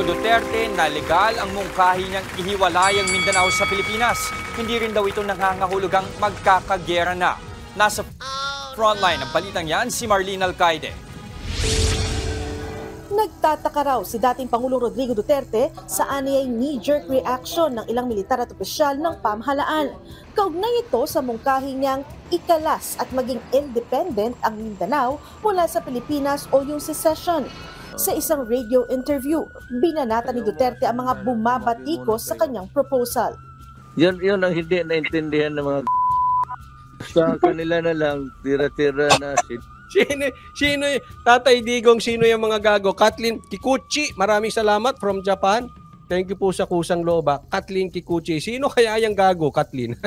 Rodrigo Duterte na legal ang mungkahi niyang ihiwalay ang Mindanao sa Pilipinas. Hindi rin daw ito nangangahulugang magkakagera na. Nasa frontline ng balitang yan si Marlene Alcaide. Nagtataka raw si dating Pangulong Rodrigo Duterte sa aniyay knee-jerk reaction ng ilang militar at opisyal ng pamahalaan. Kaugnay ito sa mungkahi niyang ikalas at maging independent ang Mindanao mula sa Pilipinas o yung secession. Sa isang radio interview, binanata ni Duterte ang mga bumabatikos sa kanyang proposal. Yun ang hindi naintindihan ng mga sa kanila na lang, tira-tira na Sino Tatay Digong, sino yung mga gago? Kathleen Kikuchi, maraming salamat from Japan. Thank you po sa kusang loob. Kathleen Kikuchi, sino kaya yung gago, Kathleen?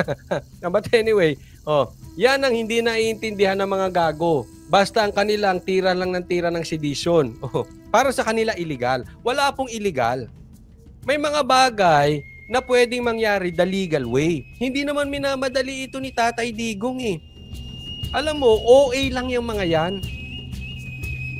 But anyway, yan ang hindi naiintindihan ng mga gago. Basta ang kanilang tira lang ng tira ng sedition. Para sa kanila illegal. Wala pong illegal. May mga bagay na pwedeng mangyari the legal way. Hindi naman minamadali ito ni Tatay Digong eh. Alam mo, OA lang yung mga yan.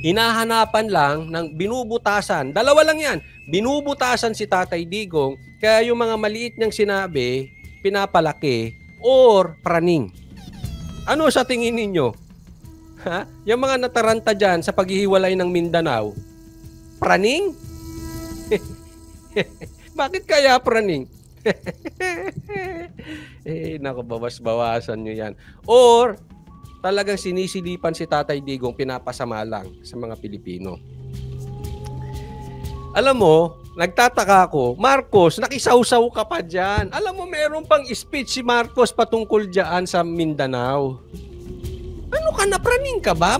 Hinahanapan lang ng binubutasan. Dalawa lang yan. Binubutasan si Tatay Digong, kaya yung mga maliit niyang sinabi, pinapalaki or praning. Ano sa tingin ninyo? Ha? Yung mga nataranta dyan sa paghihiwalay ng Mindanao, praning? Bakit kaya praning? Naku, bawas-bawasan nyo yan. Or, talagang sinisilipan si Tatay Digong, pinapasama lang sa mga Pilipino. Alam mo, nagtataka ako, Marcos, nakisawsaw ka pa dyan. Alam mo, meron pang speech si Marcos patungkol dyan sa Mindanao. Ano ka, napraning ka ba?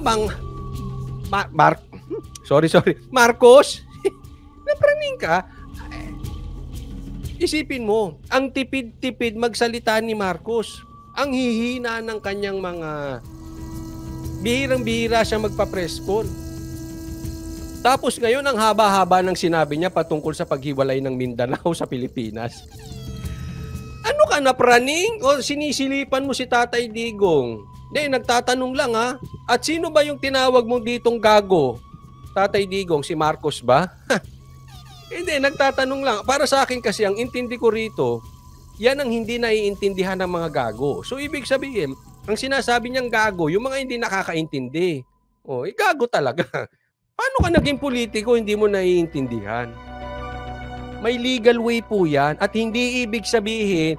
Marcos? Napraning ka? Isipin mo, ang tipid-tipid magsalita ni Marcos. Ang hihina ng kanyang mga bihirang-bihira siya magpa-press con. Tapos ngayon, ang haba-haba ng sinabi niya patungkol sa paghiwalay ng Mindanao sa Pilipinas. Ano ka, napraning? O sinisilipan mo si Tatay Digong? Hindi, nagtatanong lang ha. At sino ba yung tinawag mo ditong gago? Tatay Digong, si Marcos ba? Hindi, nagtatanong lang. Para sa akin kasi, ang intindi ko rito, yan ang hindi naiintindihan ng mga gago. So, ibig sabihin, ang sinasabi niyang gago, yung mga hindi nakakaintindi. Gago talaga. Paano ka naging politiko, hindi mo naiintindihan? May legal way po yan. At hindi ibig sabihin,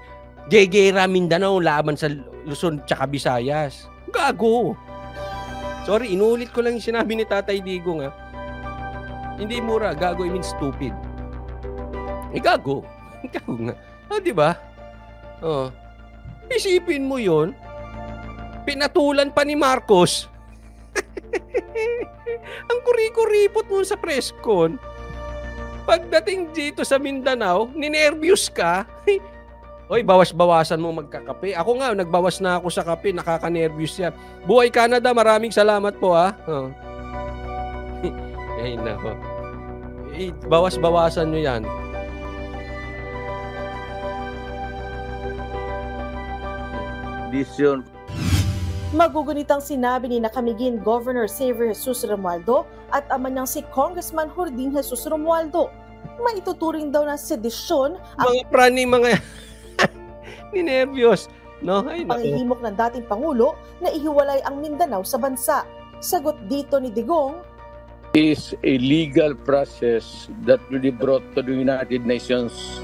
gegera Mindanao laban sa Luzon tsaka Visayas. Gago. Sorry, inulit ko lang yung sinabi ni Tatay Digong. Hindi mura. Gago, I mean stupid. Gago. Gago nga. Di ba? Isipin mo yon. Pinatulan pa ni Marcos. Ang kuri-kuripot mo sa press con. Pagdating dito sa Mindanao, ninervyos ka. Oy, bawas-bawasan mo magkakape. Ako nga, nagbawas na ako sa kape. Nakaka-nervyos yan. Buhay Canada, maraming salamat po ha. Ay, nako. Bawas-bawasan nyo yan. Magugunitang sinabi ni Nakamigin Governor Xavier Jesus Romualdo at ama niyang si Congressman Jordin Jesus Romualdo. Maituturing daw na sedisyon ang mga praning mga ninervyos. No? Panghihimok ng dating Pangulo na ihiwalay ang Mindanao sa bansa. Sagot dito ni Digong, is a legal process that will be brought to the United Nations.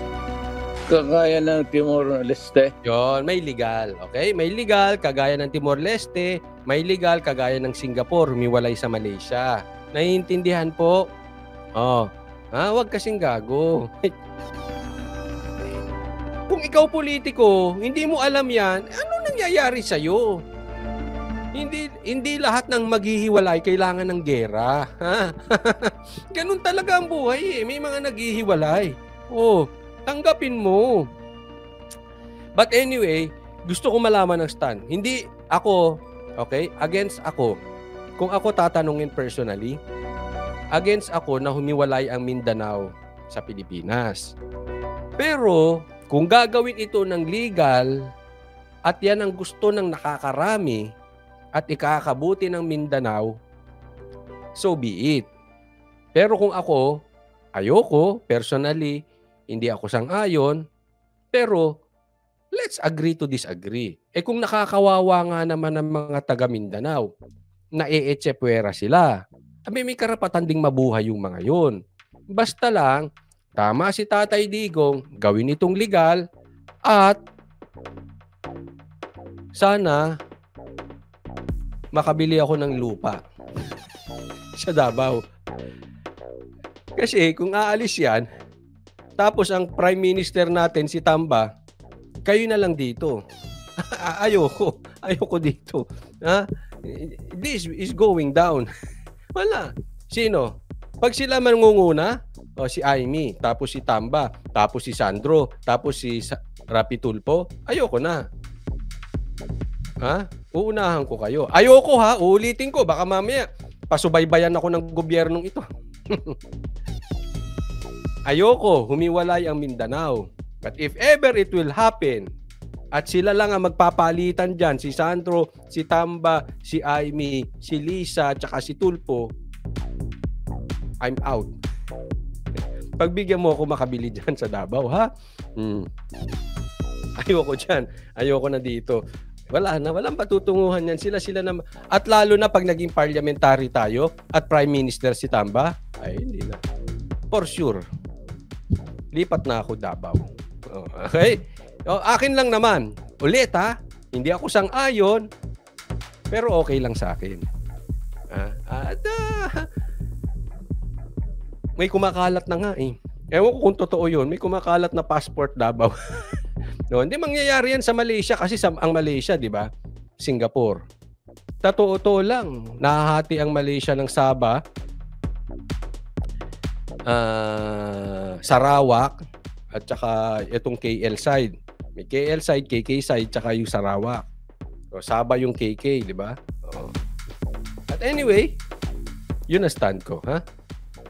Kagaya ng Timor-Leste. Yon, may legal. Okay? May legal, kagaya ng Timor-Leste. May legal, kagaya ng Singapore, humiwalay sa Malaysia. Naiintindihan po? Wag kasing gago. Kung ikaw politiko, hindi mo alam yan, ano nangyayari sa'yo? Hindi lahat ng maghihiwalay kailangan ng gera. Ganun talaga ang buhay eh. May mga naghihiwalay. Tanggapin mo. But anyway, gusto ko malaman ng stand. Hindi ako, okay, against ako. Kung ako tatanungin personally, against ako na humiwalay ang Mindanao sa Pilipinas. Pero, kung gagawin ito ng legal at yan ang gusto ng nakakarami at ikakabuti ng Mindanao, so be it. Pero kung ako, Ayoko, personally, hindi ako sang-ayon, pero let's agree to disagree. Kung nakakawawa nga naman ng mga taga Mindanao, na-e-echepwera sila, may karapatan ding mabuhay yung mga yun. Basta lang, tama si Tatay Digong, gawin itong legal at sana makabili ako ng lupa sa Davao. Kasi kung aalis yan, tapos ang Prime Minister natin si Tamba, kayo na lang dito. Ayoko dito. Ha? This is going down. Wala. Sino? Pag sila mangunguna, si Aimee, tapos si Tamba, tapos si Sandro, tapos si Rapi Tulfo, ayoko na. Ha? Uunahan ko kayo. Ayoko ha, uulitin ko. Baka mamaya, pasubaybayan ako ng gobyernong ito. Ayoko, humiwalay ang Mindanao. But if ever it will happen, at sila lang ang magpapalitan dyan, si Sandro, si Tamba, si Aimee, si Lisa, tsaka si Tulfo, I'm out. Pagbigyan mo ako makabili dyan sa Davao, ha? Ayoko dyan. Ayoko na dito. Wala na. Walang patutunguhan yan. Sila na. At lalo na pag naging parliamentary tayo at Prime Minister si Tamba, ay hindi na. For sure. Lipat na ako Davao. Okay? Akin lang naman. Ulit ha. Hindi ako sang-ayon. Pero okay lang sa akin. May kumakalat na nga eh. Ewan ko kung totoo yun. May kumakalat na passport Davao. No, hindi mangyayari yan sa Malaysia kasi ang Malaysia, di ba? Singapore. Totoo lang. Nahahati ang Malaysia ng Sabah, Sarawak, at saka itong KL side. May KL side, KK side, tsaka yung Sarawak. So, Sabah yung KK, di ba? But anyway, yun ang stand ko, ha?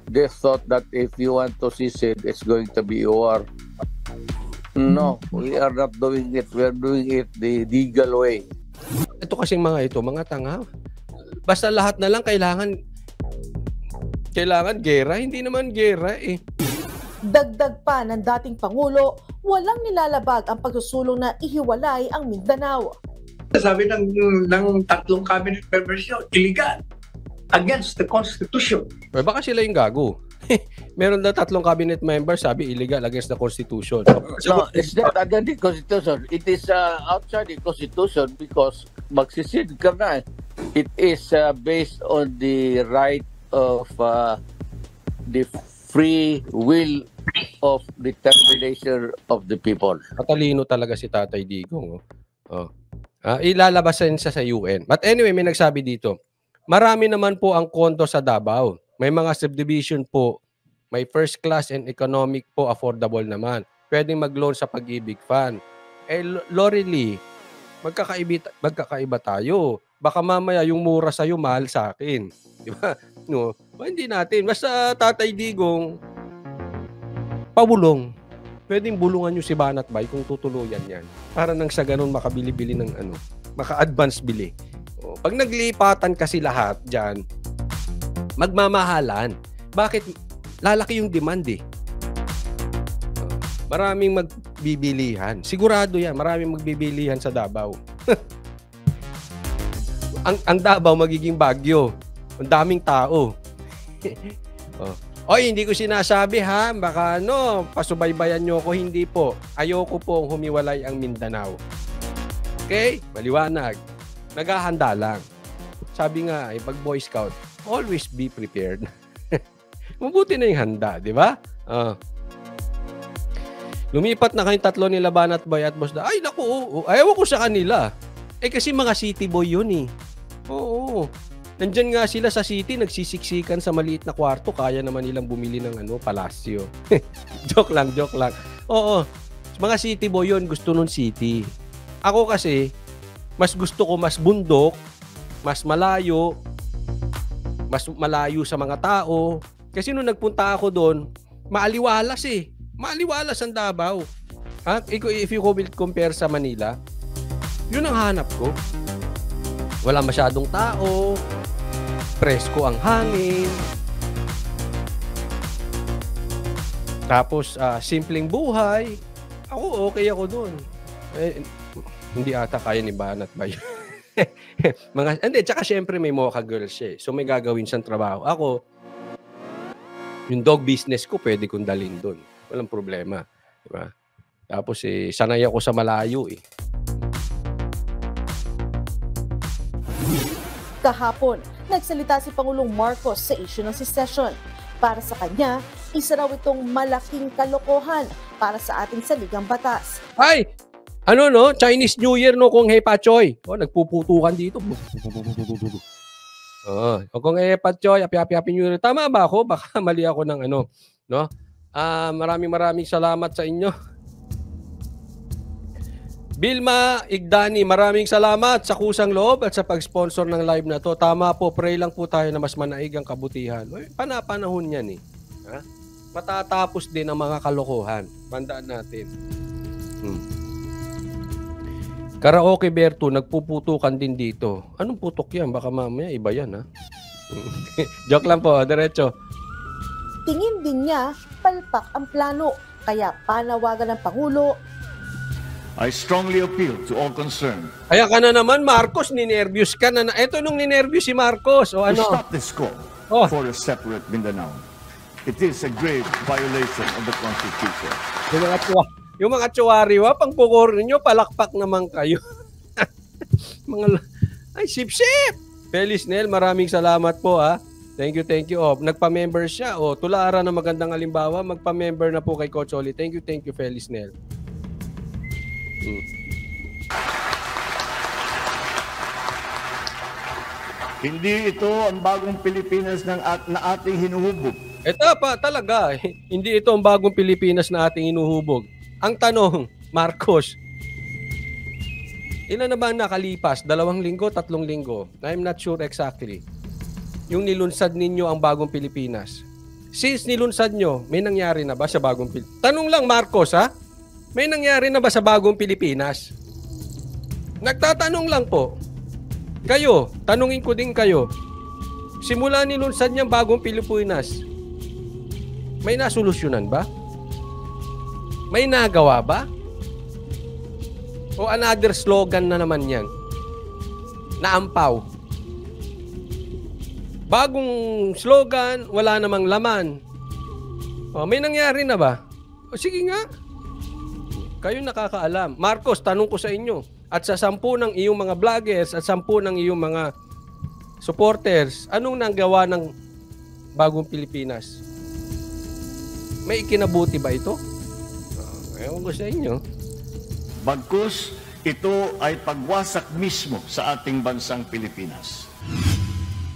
They thought that if you want to secede, it's going to be war. No, we are not doing it. We are doing it the legal way. Ito kasing mga tanga. Basta lahat na lang kailangan gera. Hindi naman gera eh. Dagdag pa ng dating Pangulo, walang nilalabag ang pagsusulong na ihiwalay ang Mindanao. Sabi ng tatlong cabinet members yun, illegal. Against the Constitution. Baka sila yung gago. Meron na tatlong cabinet members sabi illegal against the Constitution. No, it's not against the Constitution. It is outside the Constitution because magsisid ka na. It is based on the right of the free will of determination of the people. Matalino talaga si Tatay Digong. Ilalabasan siya sa UN. But anyway, may nagsabi dito, marami naman po ang kondo sa Davao. May mga subdivision po. May first class and economic po affordable naman. Pwedeng mag-loan sa Pag-ibig Fund. Lori Lee, magkakaiba tayo. Baka mamaya yung mura sa'yo, mahal sa akin. Di ba? No, hindi natin. Basta Tatay Digong, pabulong. Pwedeng bulungan nyo si Banat Bay kung tutuluyan yan. Para nang sa ganun makabili-bili ng maka-advance bili. Pag naglipatan kasi lahat dyan, magmamahalan. Bakit? Lalaki yung demand eh. Maraming magbibilihan. Sigurado yan, maraming magbibilihan sa Davao. ang Davao magiging Baguio. Ang daming tao. Oy, hindi ko sinasabi ha. Baka pasubaybayan nyo ko. Hindi po. Ayoko pong humiwalay ang Mindanao. Okay? Maliwanag. Naghahanda lang. Sabi nga, pag Boy Scout, always be prepared. Mabuti na yung handa, di ba? Lumipat na kayong tatlo nila Banat Bay at Boss. Ay, naku, ayaw ko sa kanila. Kasi mga city boy yun eh. Oo. Nandyan nga sila sa city, nagsisiksikan sa maliit na kwarto. Kaya naman nilang bumili ng palasyo. Joke lang. Oo. Mga city boy yun, gusto nun city. Ako kasi, mas gusto ko mas bundok, mas malayo sa mga tao. Kasi nung nagpunta ako doon, maaliwalas eh. Maaliwalas ang Davao. If you will compare sa Manila, yun ang hanap ko. Wala masyadong tao, presko ang hangin. Tapos simpleng buhay. Ako okay ako doon. Hindi ata kaya ni Banat ba yun? Hindi, tsaka syempre may mocha girls siya. So may gagawin siyang trabaho. Ako, yung dog business ko, pwede kong dalhin doon. Walang problema. Diba? Tapos sanay ako sa malayo eh. Kahapon, nagsalita si Pangulong Marcos sa issue ng secession. Para sa kanya, isa raw itong malaking kalokohan para sa ating saligang batas. Ay! Ano no? Chinese New Year no kung Hey Pachoy. Nagpuputukan dito. Kung Hey Pachoy, happy New Year. Tama ba ako? Baka mali ako ng ano. No? Maraming salamat sa inyo. Bilma Igdani, maraming salamat sa kusang loob at sa pag-sponsor ng live na to. Tama po, pray lang po tayo na mas manaig ang kabutihan. Panapanahon yan eh. Ha? Matatapos din ang mga kalokohan. Bandaan natin. Karaoke Berto, nagpuputukan din dito. Anong putok yan? Baka mamaya iba yan ha? Joke lang po, diretso. Tingin din niya, palpak ang plano. Kaya panawagan ng Pangulo, I strongly appeal to all concerned Kaya ka na naman, Marcos, ninervyos ka na. Ito nung ninervyos si Marcos. O to ano? stop this call for a separate Mindanao. It is a grave violation of the Constitution. Yung mga tsuwariwa, pang pukor ninyo, palakpak naman kayo. Ay, sip-sip! Feliz Nel, maraming salamat po ha. Thank you. Nagpa-member siya. Tularan na magandang halimbawa, magpa-member na po kay Coach Oli. Thank you, Feliz Nel. Hindi ito ang bagong Pilipinas na ating hinuhubog. Ito pa talaga, hindi ito ang bagong Pilipinas na ating inuhubog. Ang tanong, Marcos, ilan na ba nakalipas? 2 linggo, 3 linggo? I'm not sure exactly. Yung nilunsad ninyo ang bagong Pilipinas. Since nilunsad nyo, may nangyari na ba sa bagong Pilipinas? Tanong lang, Marcos, ha? May nangyari na ba sa bagong Pilipinas? Nagtatanong lang po. Kayo, tanungin ko din kayo. Simula nilunsad niyang bagong Pilipinas, may nasolusyonan ba? May nagawa ba? O another slogan na naman yan? Naampaw. Bagong slogan, wala namang laman. May nangyari na ba? Sige nga. Kayo nakakaalam. Marcos, tanong ko sa inyo. At sa 10 ng iyong mga vloggers at 10 ng iyong mga supporters, anong nanggawa ng bagong Pilipinas? May ikinabuti ba ito? Ewan ko sa inyo. Bagkus, ito ay pagwasak mismo sa ating bansang Pilipinas.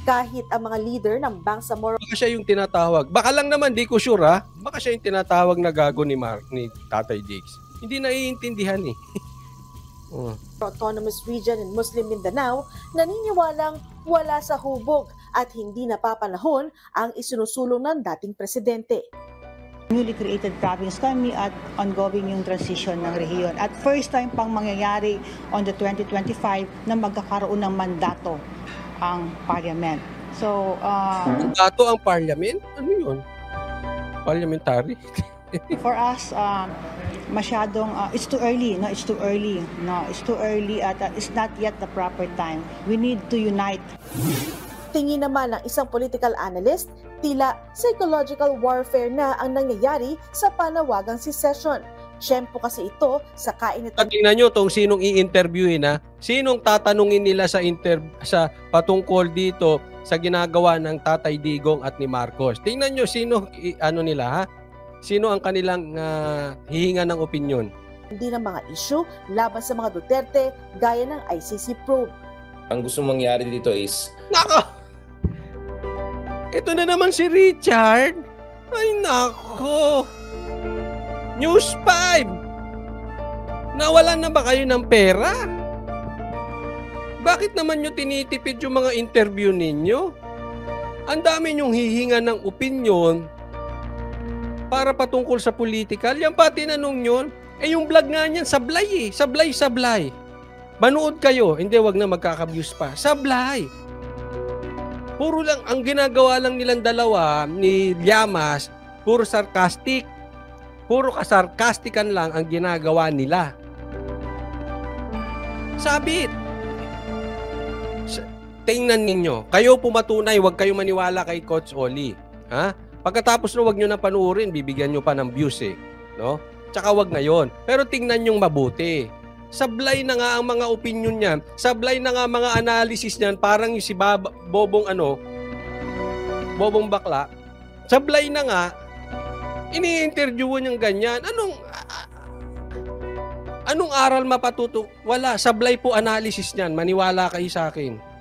kahit ang mga leader ng Bangsamoro. Baka siya yung tinatawag. Baka lang naman, di ko sure ha. Baka siya yung tinatawag na gago ni Tatay Diggs. Hindi naiintindihan eh. Autonomous Region in Muslim Mindanao, naniniwalang wala sa hubog at hindi napapanahon ang isinusulong ng dating presidente. Newly created province kami at ongoing yung transition ng rehiyon. At first time pang mangyayari on the 2025 na magkakaroon ng mandato ang parliament. So, mandato ang parliament? Ano yun? Parliamentary? for us, masyadong, it's too early. No, it's too early. No, it's too early at it's not yet the proper time. We need to unite. Tingin naman ng isang political analyst, tila psychological warfare na ang nangyayari sa panawagang secession. Tiyempo kasi ito sa kainitan. Tingnan nyo itong sinong i-interviewin ha. Sinong tatanungin nila sa patungkol dito sa ginagawa ng Tatay Digong at ni Marcos. Tingnan nyo sino nila ha. Sino ang kanilang hihinga ng opinyon. Hindi ng mga issue laban sa mga Duterte gaya ng ICC probe. Ang gusto mangyari dito is... Nako! Ito na naman si Richard. Ay nako! News 5! Nawalan na ba kayo ng pera? Bakit naman nyo tinitipid yung mga interview ninyo? Ang dami nyong hihinga ng opinyon para patungkol sa political. Yan pa tinanong nyo. Yung vlog nga niyan, sablay eh. Sablay. Manood kayo. Hindi, wag na magkaka-views pa. Sablay. Puro lang, ang ginagawa lang nilang dalawa ni Llamas, puro sarcastic. Puro kasarkastikan lang ang ginagawa nila. Sabit. Tingnan ninyo. Kayo pumatunay, huwag kayo maniwala kay Coach Oli. Ha? Pagkatapos no, huwag nyo na panuorin, bibigyan nyo pa ng views eh. No? Tsaka huwag ngayon. Pero tingnan nyong mabuti. Sablay na nga ang mga opinion niyan. Sablay na nga mga analysis niyan. Parang yung si Bobong Bobong Bakla. Sablay na nga. Ini-interviewan niyang ganyan. Anong aral mapatuto? Wala. Sablay po analysis niyan. Maniwala kayo sa akin.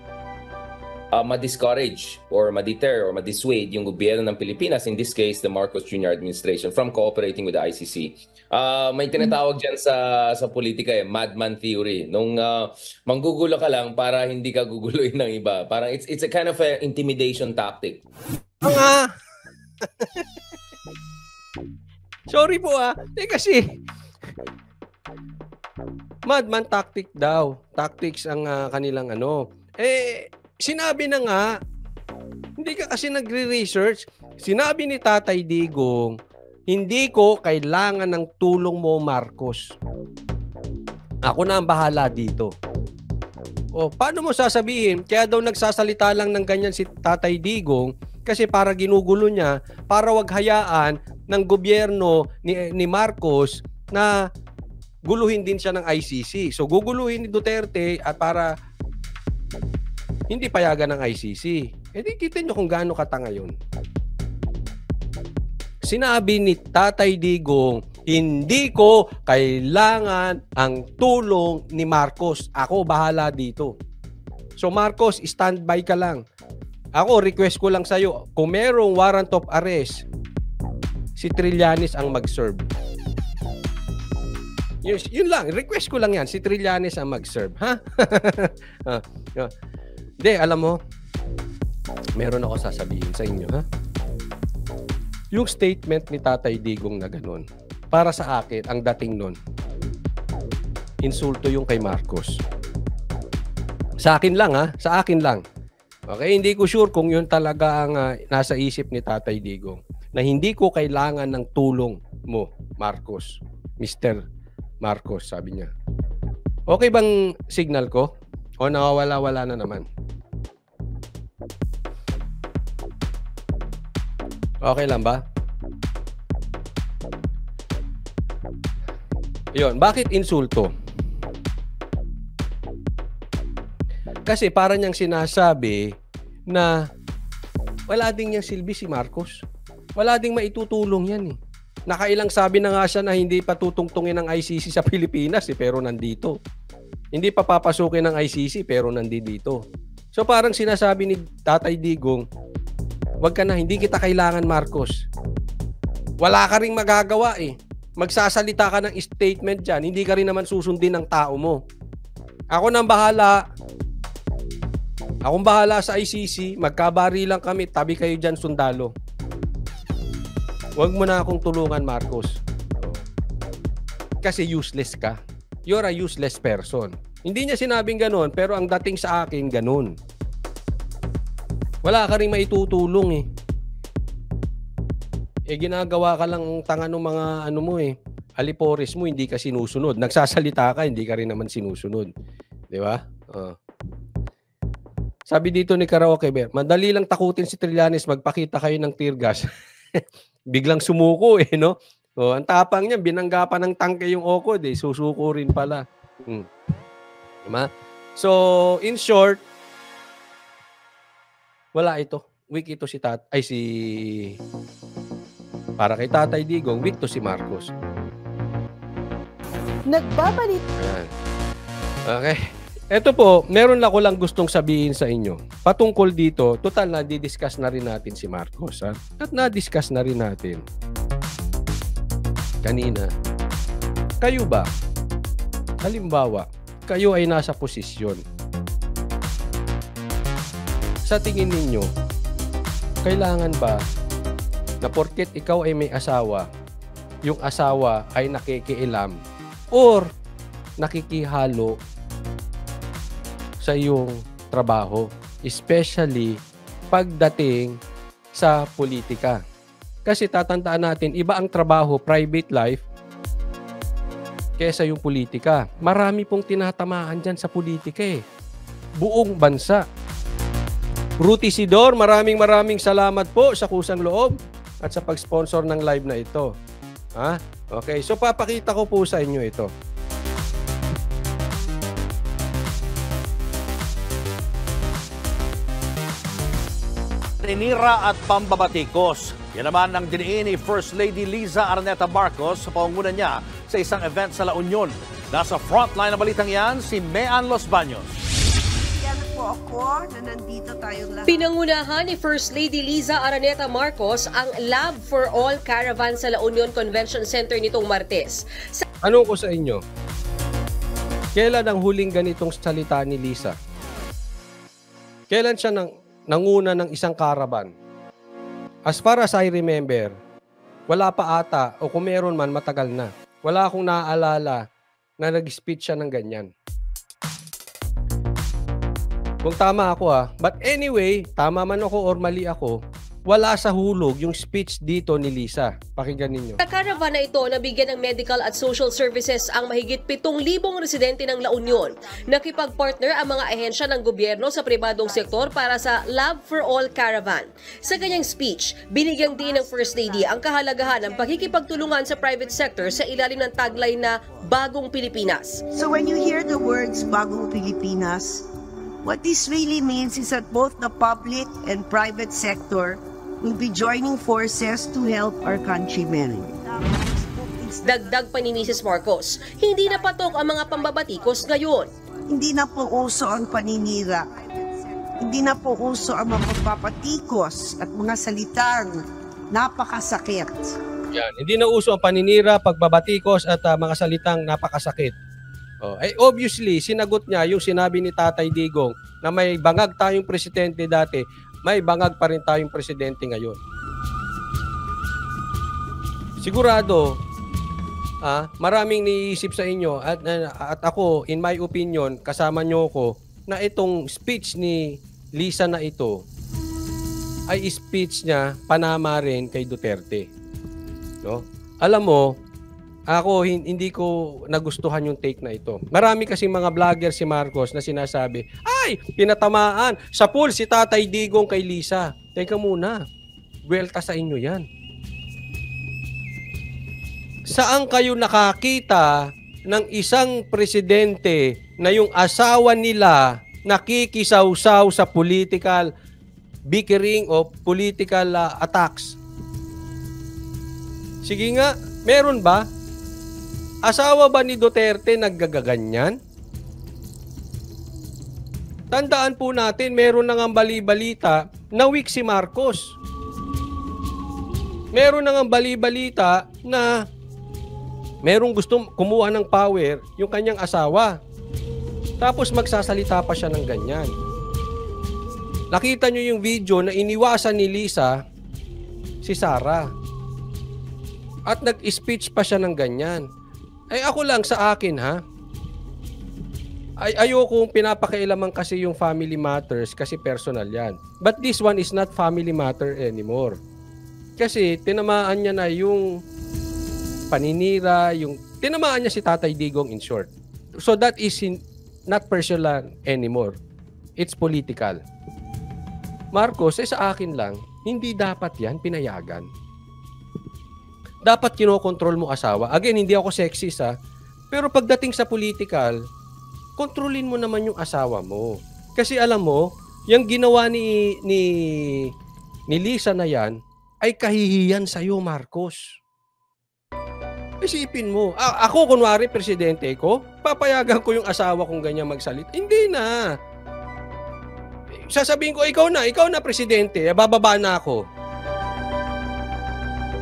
Ma-discourage or ma-deter or ma-dissuade yung gobyerno ng Pilipinas, in this case, the Marcos Jr. administration, from cooperating with the ICC. May tinatawag dyan sa politika madman theory. Nung manggugulo ka lang para hindi ka guguluhin ng iba. Parang it's a kind of a intimidation tactic. Sorry po kasi madman tactic daw. Tactics ang kanilang sinabi na nga, hindi ka kasi nagre-research. Sinabi ni Tatay Digong, hindi ko kailangan ng tulong mo, Marcos. Ako na ang bahala dito. Paano mo sasabihin? Kaya daw nagsasalita lang ng ganyan si Tatay Digong kasi para ginugulo niya, para wag hayaan ng gobyerno ni Marcos na guluhin din siya ng ICC. So guguluhin ni Duterte at para hindi payagan ng ICC. Di kita nyo kung gaano katanga yun. Sinabi ni Tatay Digong, hindi ko kailangan ang tulong ni Marcos. Ako bahala dito. So Marcos, standby ka lang. Ako, request ko lang sa'yo, kung merong warrant of arrest, si Trillanes ang mag-serve. Yun lang, request ko lang yan. Si Trillanes ang mag-serve. Ha? Hindi, alam mo, meron ako sasabihin sa inyo, ha? Yung statement ni Tatay Digong na ganun, para sa akin, ang dating nun, insulto yung kay Marcos. Sa akin lang, ha? Sa akin lang. Okay, hindi ko sure kung yun talaga ang nasa isip ni Tatay Digong, na hindi ko kailangan ng tulong mo, Marcos. Mr. Marcos, sabi niya. Okay bang signal ko? O nawawala-wala na naman? Okay lang ba? Yun, bakit insulto? Kasi parang niyang sinasabi na wala ding niyang silbi si Marcos. Wala ding maitutulong yan eh. Nakailang sabi na nga siya na hindi pa tutungtungin ng ICC sa Pilipinas pero nandito. Hindi pa papasukin ng ICC pero nandito. So parang sinasabi ni Tatay Digong, wag ka na, hindi kita kailangan, Marcos. Wala ka ring magagawa eh. Magsasalita ka ng statement dyan, hindi ka rin naman susundin ng tao mo. Ako nang bahala. Akong bahala sa ICC, magkabari lang kami, tabi kayo dyan, sundalo. Huwag mo na akong tulungan, Marcos. Kasi useless ka. You're a useless person. Hindi niya sinabing ganun, pero ang dating sa akin, ganun. Wala ka rin maitutulong eh. Ginagawa ka lang tanga ng mga alipores mo, hindi ka sinusunod. Nagsasalita ka, hindi ka rin naman sinusunod. Di ba? Sabi dito ni Karaoke Bear, madali lang takutin si Trillanes, magpakita kayo ng tear gas. Biglang sumuko eh, no? Ang tapang niya, binangga pa ng tangke yung Okod eh. Susuko rin pala. Diba? So, in short, wala ito. Weak ito si para kay Tatay Digong, weak to si Marcos. Nagbabalik. Ayan. Okay. Ito po, meron ako lang gustong sabihin sa inyo. Patungkol dito, total na di-discuss na rin natin si Marcos. Ha? At na-discuss na rin natin kanina. Kayo ba? Halimbawa, kayo ay nasa posisyon. Sa tingin ninyo, kailangan ba na porket ikaw ay may asawa, yung asawa ay nakikialam or nakikihalo sa iyong trabaho, especially pagdating sa politika? Kasi tatandaan natin, iba ang trabaho, private life, kesa yung politika. Marami pong tinatamaan dyan sa politika eh. Buong bansa. Ruti Sidor, maraming salamat po sa kusang loob at sa pag-sponsor ng live na ito. Ha? Okay, so papakita ko po sa inyo ito. Paninira at pambabatikos. Yan naman ang diniin ni First Lady Liza Araneta Marcos sa pangunguna niya sa isang event sa La Union. Nasa frontline ng balitang yan, si Mean Los Baños. Yan po ako na nandito tayong lahat. Pinangunahan ni First Lady Liza Araneta Marcos ang Love for All Caravan sa La Union Convention Center nitong Martes. Ano ko sa inyo? Kailan ang huling ganitong salita ni Liza? Kailan siya nanguna ng isang caravan? As far as I remember, wala pa ata, o kung meron man, matagal na. Wala akong naaalala na nag-speech siya ng ganyan. Kung tama ako but anyway, tama man ako or mali ako, wala sa hulog yung speech dito ni Liza. Pakinggan ninyo. Sa caravan na ito, nabigyan ng medical at social services ang mahigit 7,000 residente ng La Union. Nakipag-partner ang mga ahensya ng gobyerno sa pribadong sektor para sa Love for All Caravan. Sa kanyang speech, binigyang din ng First Lady ang kahalagahan ng pagkikipagtulungan sa private sector sa ilalim ng tagline na Bagong Pilipinas. So when you hear the words Bagong Pilipinas, what this really means is that both the public and private sector will be joining forces to help our countrymen. Dagdag pa ni Mrs. Marcos, hindi na patok ang mga pambabatikos ngayon. Hindi na po uso ang paninira. Hindi na po uso ang mga pagpapatikos at mga salitang napakasakit. Yan, hindi na uso ang paninira, pagbabatikos at mga salitang napakasakit. Obviously, sinagot niya yung sinabi ni Tatay Digong na may bangag tayong presidente dati, may bangag pa rin tayong presidente ngayon. Sigurado, maraming niisip sa inyo at ako, in my opinion, kasama nyo ko, na itong speech ni Liza na ito ay speech niya panama rin kay Duterte. No? Alam mo, ako hindi ko nagustuhan yung take na ito. Marami kasing mga vlogger si Marcos na sinasabi, ay, pinatamaan sa pool si Tatay Digong kay Liza. Teka muna, buwelta sa inyo yan. Saan kayo nakakita ng isang presidente na yung asawa nila nakikisaw-saw sa political bickering o political attacks? Sige nga, meron ba? Asawa ba ni Duterte naggagaganyan? Tandaan po natin, meron nang bali-balita na weak si Marcos. Meron nang bali-balita na merong gustong kumuha ng power yung kanyang asawa. Tapos magsasalita pa siya ng ganyan. Nakita nyo yung video na iniwasan ni Liza si Sara. At nag-speech pa siya ng ganyan. Ay ako lang sa akin ayokong pinapakailaman kasi yung family matters kasi personal yan. But this one is not family matter anymore. Kasi tinamaan niya na yung paninira, yung tinamaan niya si Tatay Digong in short. So that is not personal anymore. It's political. Marcos, sa akin lang, hindi dapat yan pinayagan. Dapat kinokontrol mo asawa. Again, hindi ako sexist pero pagdating sa political, kontrolin mo naman yung asawa mo. Kasi alam mo, yung ginawa ni Liza na yan, ay kahihiyan sa'yo, Marcos. Isipin mo, ako kunwari presidente ko, papayagan ko yung asawa kong ganyan magsalit. Hindi na. Sasabihin ko, ikaw na presidente, bababa na ako.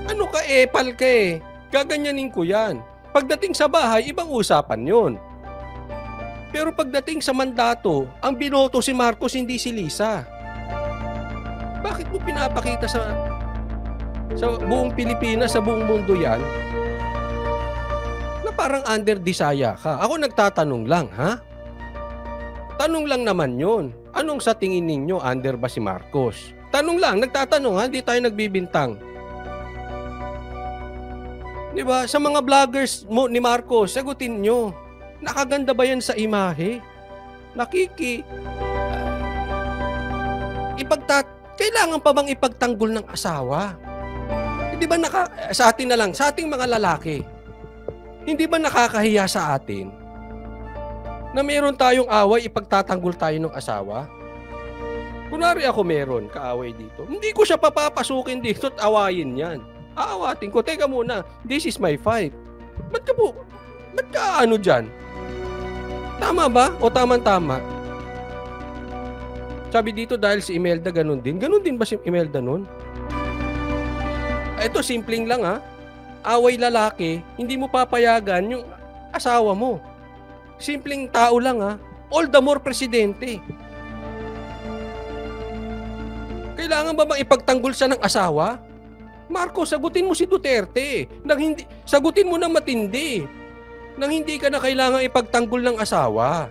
Ano ka, epal ka eh. Gaganyanin ko yan. Pagdating sa bahay, ibang usapan yun. Pero pagdating sa mandato, ang binoto si Marcos, hindi si Liza. Bakit mo pinapakita sa buong Pilipinas, sa buong mundo yan, na parang under disaya ka? Ako nagtatanong lang, Tanong lang naman yun. Anong sa tingin ninyo, under ba si Marcos? Tanong lang, nagtatanong, hindi tayo nagbibintang. Di ba? Sa mga vloggers mo ni Marcos, sagutin nyo. Nakaganda ba yan sa imahe? Kailangan pa bang ipagtanggol ng asawa? Hindi ba sa atin na lang, sa ating mga lalaki, hindi ba nakakahiya sa atin na meron tayong away, ipagtatanggol tayo ng asawa? Kunwari ako meron kaaway dito. Hindi ko siya papapasukin dito at awayin yan. Aawatin ko, teka muna, this is my fight. Ba't ka ano dyan? Tama ba? O tama-tama? Sabi dito dahil si Imelda ganun din. Ganun din ba si Imelda nun? Ito, simpleng lang ha. Away lalaki, hindi mo papayagan yung asawa mo. Simpleng tao lang ha. All the more presidente. Kailangan ba bang ipagtanggol siya ng asawa? Marco, sagutin mo si Duterte. Sagutin mo ng matindi. Nang hindi ka na kailangan ipagtanggol ng asawa.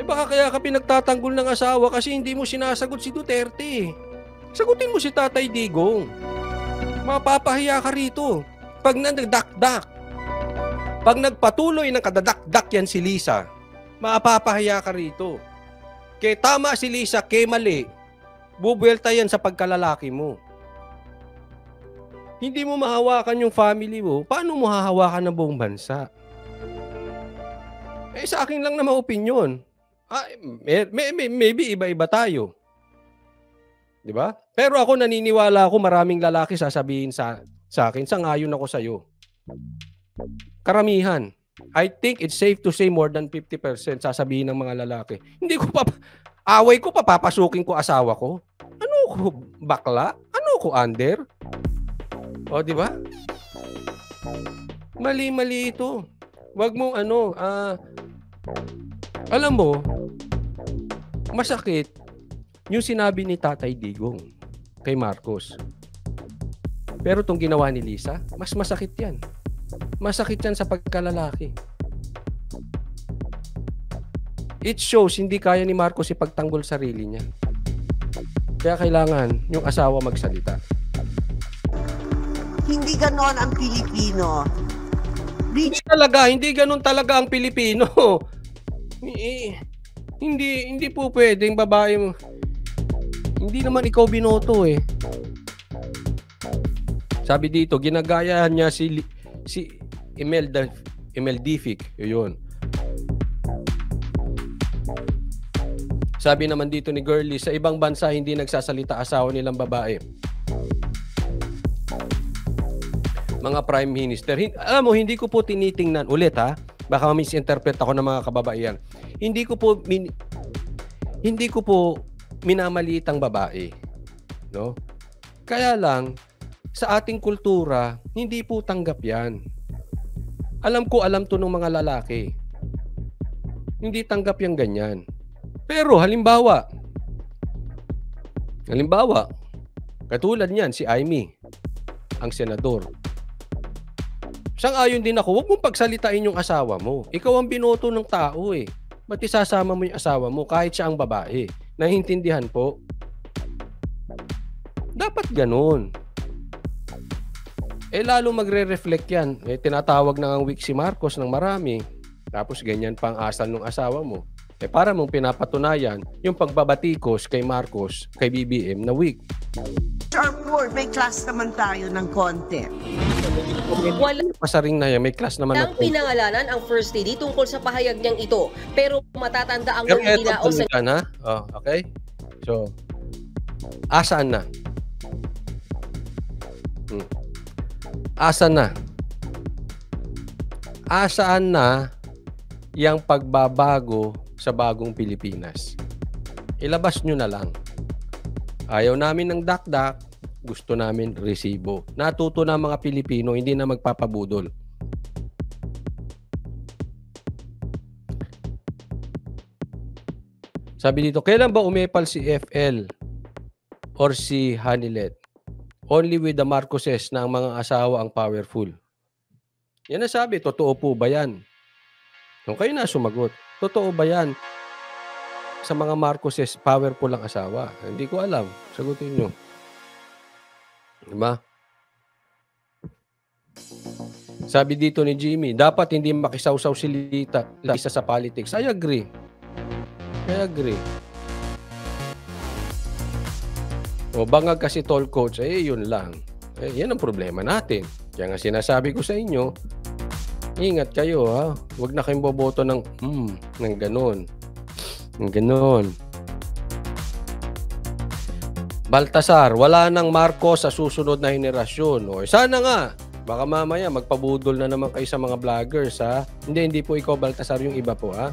Baka kaya ka pinagtatanggol ng asawa kasi hindi mo sinasagot si Duterte. Sagutin mo si Tatay Digong. Mapapahiya ka rito. Pag nagdakdak, pag nagpatuloy ng kadadakdak yan si Lisa, mapapahiya ka rito. Kaya tama si Lisa, kaya mali, bubuelta yan sa pagkalalaki mo. Hindi mo mahawakan yung family mo, paano mo hahawakan ng buong bansa? Sa akin lang naman opinyon. Maybe iba-iba tayo. Di ba? Pero ako naniniwala ako maraming lalaki sasabihin sa akin, sangayon ako sa'yo. Karamihan. I think it's safe to say more than 50% sasabihin ng mga lalaki. Hindi ko away ko, papapasukin ko asawa ko. Ano ko, bakla? Ano ko, under? O, di ba? Mali-mali ito. Wag mong alam mo, masakit yung sinabi ni Tatay Digong kay Marcos. Pero itong ginawa ni Lisa, mas masakit yan. Masakit yan sa pagkalalaki. It shows hindi kaya ni Marcos ipagtanggol sarili niya. Kaya kailangan yung asawa magsalita. Hindi ganon ang Pilipino. Hindi ganon talaga ang Pilipino. Hindi po pwedeng babae mo. Hindi naman ikaw binoto eh. Sabi dito, ginagayahan niya si Imeldific. Yun. Sabi naman dito ni Girlie, sa ibang bansa hindi nagsasalita asawa nilang babae. Mga prime minister. Alam mo, hindi ko po tinitingnan ulit ha. Baka misinterpret ako ng mga kababaihan. Hindi ko po minamaliit ang babae. No? Kaya lang, sa ating kultura, hindi po tanggap yan. Alam to ng mga lalaki. Hindi tanggap yung ganyan. Pero halimbawa, katulad niyan, si Amy, ang senador. Sang-ayon din ako, huwag mong pagsalitain yung asawa mo. Ikaw ang binoto ng tao eh. Ba't isasama mo yung asawa mo kahit siya ang babae? Naintindihan po? Dapat ganun. Lalo magre-reflect yan. Tinatawag na ang weak si Marcos ng marami. Tapos ganyan pa ang asal ng asawa mo. Para mong pinapatunayan yung pagbabatikos kay Marcos, kay BBM na weak. Sure, may class naman tayo ng konti. Pasaring na yan, may class naman Nang pinangalanan ang First Lady tungkol sa pahayag niyang ito. Pero matatanda ang hindi na sa... Okay? So, asaan na? Asaan na yung pagbabago sa bagong Pilipinas? Ilabas nyo na lang. Ayaw namin ng dakdak, gusto namin resibo. Natuto na mga Pilipino, hindi na magpapabudol. Sabi dito, kailan ba umepal si FL or si Hanilet? Only with the Marcoses na ang mga asawa ang powerful. Yan na sabi, totoo po ba yan? Kung kayo na sumagot, totoo ba yan? Sa mga Marcoses, powerful ang asawa. Hindi ko alam. Sagutin nyo. Diba? Sabi dito ni Jimmy, dapat hindi makisawsaw si Lisa sa politics. I agree. O bangag kasi tall coach, yun lang. Yan ang problema natin. Kaya nga sinasabi ko sa inyo, ingat kayo ha. Huwag na kayong boboto ng ganon. Ng ganon. Baltasar, wala nang Marcos sa susunod na henerasyon. O sana nga. Baka mamaya magpabudol na naman kayo sa mga vloggers ha. Hindi po ikaw Baltasar, yung iba po ha.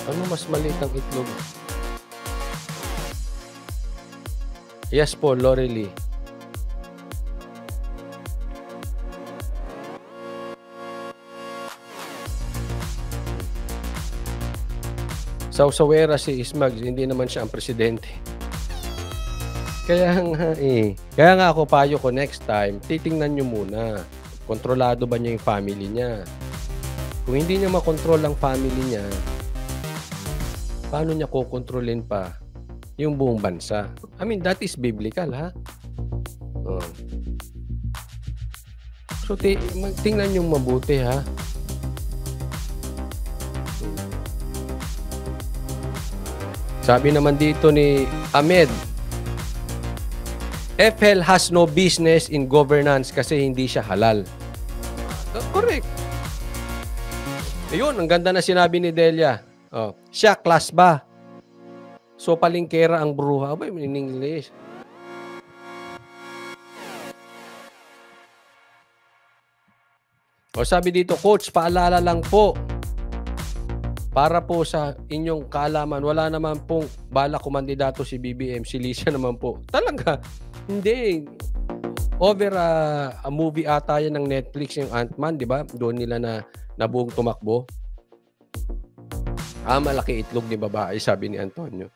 Ano mas maliit ang itlog? Yes po, Lorely. Sausawera si Ismag, hindi naman siya ang presidente. Kaya nga ako payo ko next time, titingnan nyo muna. Kontrolado ba niya yung family niya? Kung hindi niya makontrol ang family niya, paano niya kukontrolin pa yung buong bansa? I mean, that is biblical, ha? So, tingnan nyo mabuti, ha? Sabi naman dito ni Ahmed, FL has no business in governance kasi hindi siya halal. Correct. Ayun, ang ganda na sinabi ni Delia. Siya, class ba? So, palingkera ang bruha. Abay, in English. Sabi dito, Coach, paalala lang po. Para po sa inyong kaalaman, wala naman pong balak kumandidato si BBM, si Lisa naman po. Talaga, hindi. Over a movie ata yan ng Netflix, yung Ant-Man, di ba? Doon nila na buong tumakbo. Malaki itlog ni babae, sabi ni Antonio.